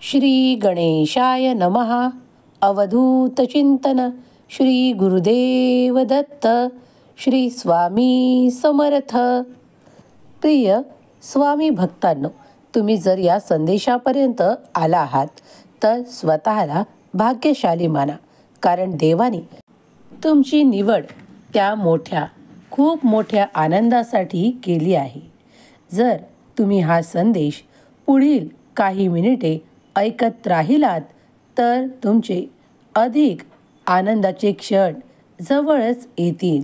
श्री गणेशाय नमः. अवधूत चिंतन. श्री गुरुदेव दत्त. श्री स्वामी समर्थ. प्रिय स्वामी भक्तांनो, तुम्ही जर या संदेशापर्यंत आला आहात तर स्वतःला भाग्यशाली माना, कारण देवाने तुमची निवड त्या खूप मोठ्या आनंदासाठी केली आहे. जर तुम्ही हा संदेश पुढील काही मिनिटे ऐकत राहिलात तर तुमचे अधिक आनंदाचे क्षण जवळच येतील.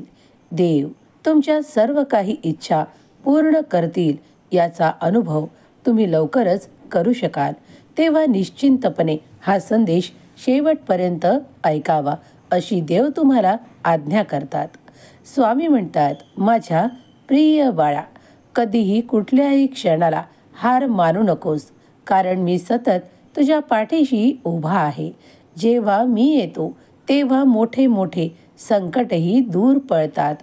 देव तुमच्या सर्व काही इच्छा पूर्ण करतील याचा अनुभव तुम्ही लवकरच करू शकाल. तेव्हा निश्चिंतपणे हा संदेश शेवटपर्यंत ऐकावा अशी देव तुम्हाला आज्ञा करतात. स्वामी म्हणतात, माझ्या प्रिय बाळा, कधीही कुठल्याही क्षणाला हार मानू नकोस, कारण मी सतत तुझ्या पाठीशी उभा आहे. जेव्हा मी येतो तेव्हा मोठे मोठे संकटही दूर पळतात.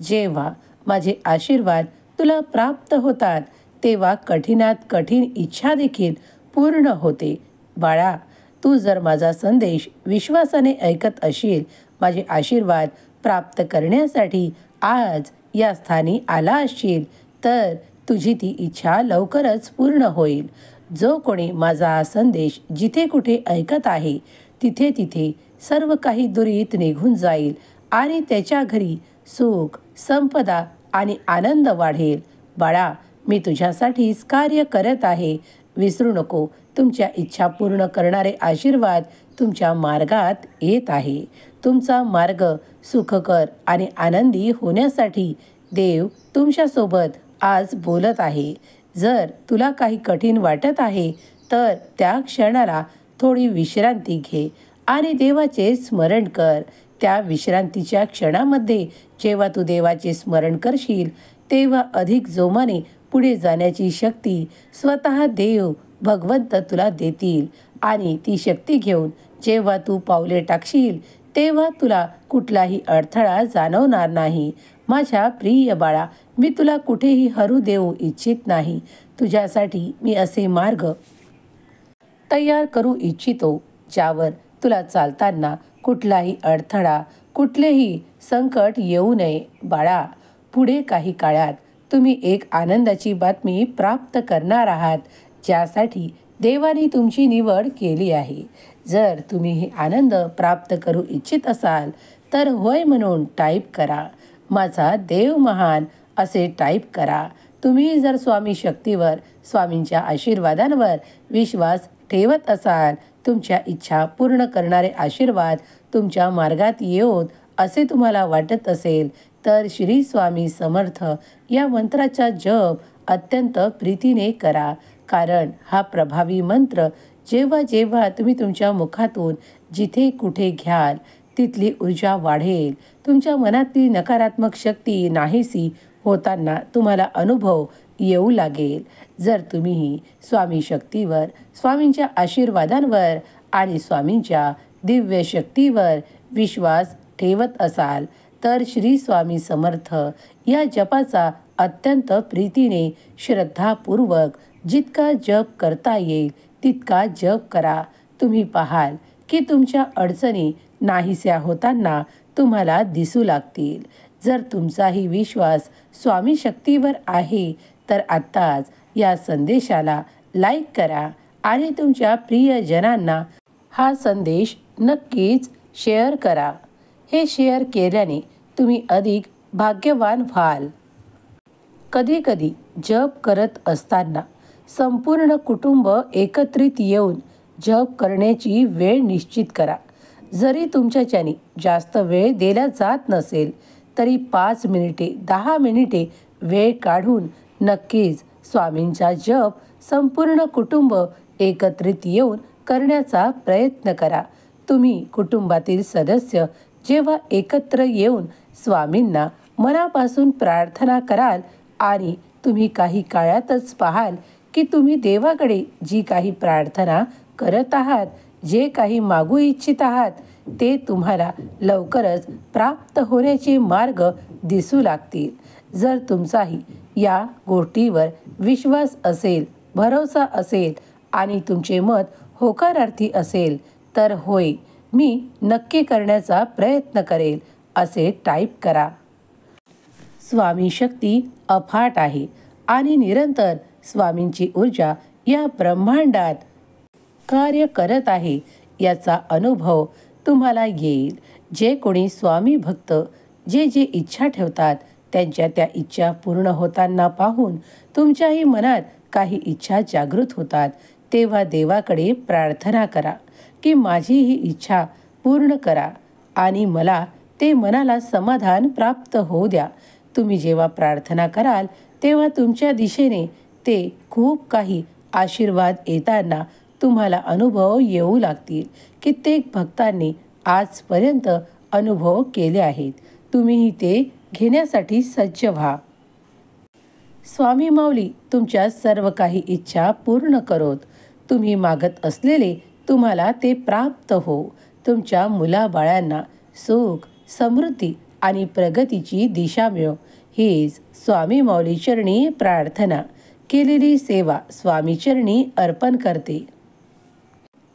जेव्हा माझे आशीर्वाद तुला प्राप्त होतात तेव्हा कठीणात कठीण इच्छा देखील पूर्ण होते. बाळा, तू जर माझा संदेश विश्वासाने ऐकत असशील, माझे आशीर्वाद प्राप्त करण्यासाठी आज या स्थानी आला असशील, तर तुझी ती इच्छा लवकरच पूर्ण होईल. जो कोणी माझा हा संदेश जिथे कुठे ऐकत आहे तिथे तिथे सर्व काही दुरीत निघून जाईल आणि त्याच्या घरी सुख, संपदा आणि आनंद वाढेल. बाळा, मी तुझ्यासाठीच कार्य करत आहे. विसरू नको, तुमच्या इच्छा पूर्ण करणारे आशीर्वाद तुमच्या मार्गात येत आहे. तुमचा मार्ग सुखकर आणि आनंदी होण्यासाठी देव तुमच्यासोबत आज बोलत आहे. जर तुला काही कठीण वाटत आहे तर त्या क्षणाला थोडी विश्रांती घे आणि देवाचे स्मरण कर. त्या विश्रांतीच्या क्षणामध्ये जेव्हा तू देवाचे स्मरण करशील तेव्हा अधिक जोमाने पुढे जाण्याची शक्ती स्वतः देव भगवंत तुला देतील आणि ती शक्ती घेऊन जेव्हा तू पावले टाकशील तेव्हा तुला कुठलाही अडथळा जाणवणार नाही. माझ्या प्रिय बाळा, मी तुला कुठेही हरू देऊ इच्छित नाही. तुझ्यासाठी मी असे मार्ग तयार करू इच्छितो ज्यावर तुला चालताना कुठलाही अडथळा, कुठलेही संकट येऊ नये. बाळा, पुढे काही काळात तुम्ही एक आनंदाची बातमी प्राप्त करणार आहात, ज्यासाठी देवाने तुमची निवड केली आहे. जर तुम्ही हे आनंद प्राप्त करू इच्छित असाल तर होय म्हणून टाईप करा. माझा देव महान असे टाईप करा. तुम्ही जर स्वामी शक्तीवर, स्वामींच्या आशीर्वादांवर विश्वास ठेवत असाल, तुमच्या इच्छा पूर्ण करणारे आशीर्वाद तुमच्या मार्गात येवोत असे तुम्हाला वाटत असेल तर श्री स्वामी समर्थ या मंत्राचा जप अत्यंत प्रीतीने करा. कारण हा प्रभावी मंत्र जेव्हा जेव्हा तुम्ही तुमच्या मुखातून जिथे कुठे घ्याल तिथली ऊर्जा वाढेल. तुमच्या मनातली नकारात्मक शक्ती नाहीसी होताना तुम्हाला अनुभव येऊ लागेल. जर तुम्ही स्वामी शक्तीवर, स्वामींच्या आशीर्वादांवर आणि स्वामींच्या दिव्य शक्तीवर विश्वास ठेवत असाल तर श्री स्वामी समर्थ या जपाचा अत्यंत प्रीतीने, श्रद्धापूर्वक जितका जप करता येईल तितका जप करा. तुम्ही पाहाल की तुमच्या अडचणी नाहीशा होताना तुम्हाला दिसू लागतील. जर तुमचाही विश्वास स्वामी शक्तीवर आहे तर आत्ताच या संदेशाला लाईक करा आणि तुमच्या प्रियजनांना हा संदेश नक्कीच शेअर करा. हे शेअर केल्याने तुम्ही अधिक भाग्यवान व्हाल. कधीकधी जप करत असताना संपूर्ण कुटुंब एकत्रित येऊन जप करण्याची वेळ निश्चित करा. जरी तुमच्याच्याने जास्त वेळ दिला जात नसेल तरी 5 मिनिटे, 10 मिनिटे वेळ काढून नक्कीच स्वामींचा जप संपूर्ण कुटुंब एकत्रित येऊन करण्याचा प्रयत्न करा. तुम्ही कुटुंबातील सदस्य जेव्हा एकत्र येऊन स्वामींना मनापासून प्रार्थना कराल आणि तुम्ही काही काळातच पाहाल की तुम्ही देवाकडे जी काही प्रार्थना करत आहात, जे काही मागू इच्छित आहात ते तुम्हाला लवकरच प्राप्त होण्याचे मार्ग दिसू लागतील. जर तुमचाही या गोष्टीवर विश्वास असेल, भरोसा असेल आणि तुमचे मत होकारार्थी असेल तर होय मी नक्की करण्याचा प्रयत्न करेल असे टाईप करा. स्वामी शक्ती अफाट आहे आणि निरंतर स्वामींची ऊर्जा या ब्रह्मांडात कार्य करत आहे याचा अनुभव तुम्हाला येईल. जे कोणी स्वामी भक्त जे जे इच्छा ठेवतात त्यांच्या त्या इच्छा पूर्ण होताना पाहून तुमच्याही मनात काही इच्छा जागृत होतात. तेव्हा देवाकडे प्रार्थना करा की माझी ही इच्छा पूर्ण करा आणि मला ते मनाला समाधान प्राप्त होऊ द्या. तुम्ही जेव्हा प्रार्थना कराल तेव्हा तुमच्या दिशेने ते खूप काही आशीर्वाद येताना तुम्हाला अनुभव येऊ लागतील. कित्येक भक्तांनी आजपर्यंत अनुभव केले आहेत. तुम्हीही ते घेण्यासाठी सज्ज व्हा. स्वामी माऊली तुमच्या सर्व काही इच्छा पूर्ण करोत. तुम्ही मागत असलेले तुम्हाला ते प्राप्त हो. तुमच्या मुलाबाळांना सुख, समृद्धी आणि प्रगतीची दिशा मिळो हीच स्वामी माऊली चरणी प्रार्थना. केलेली सेवा स्वामी चरणी अर्पण करते.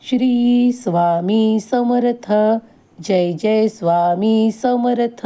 श्री स्वामी समर्थ. जय जय स्वामी समर्थ.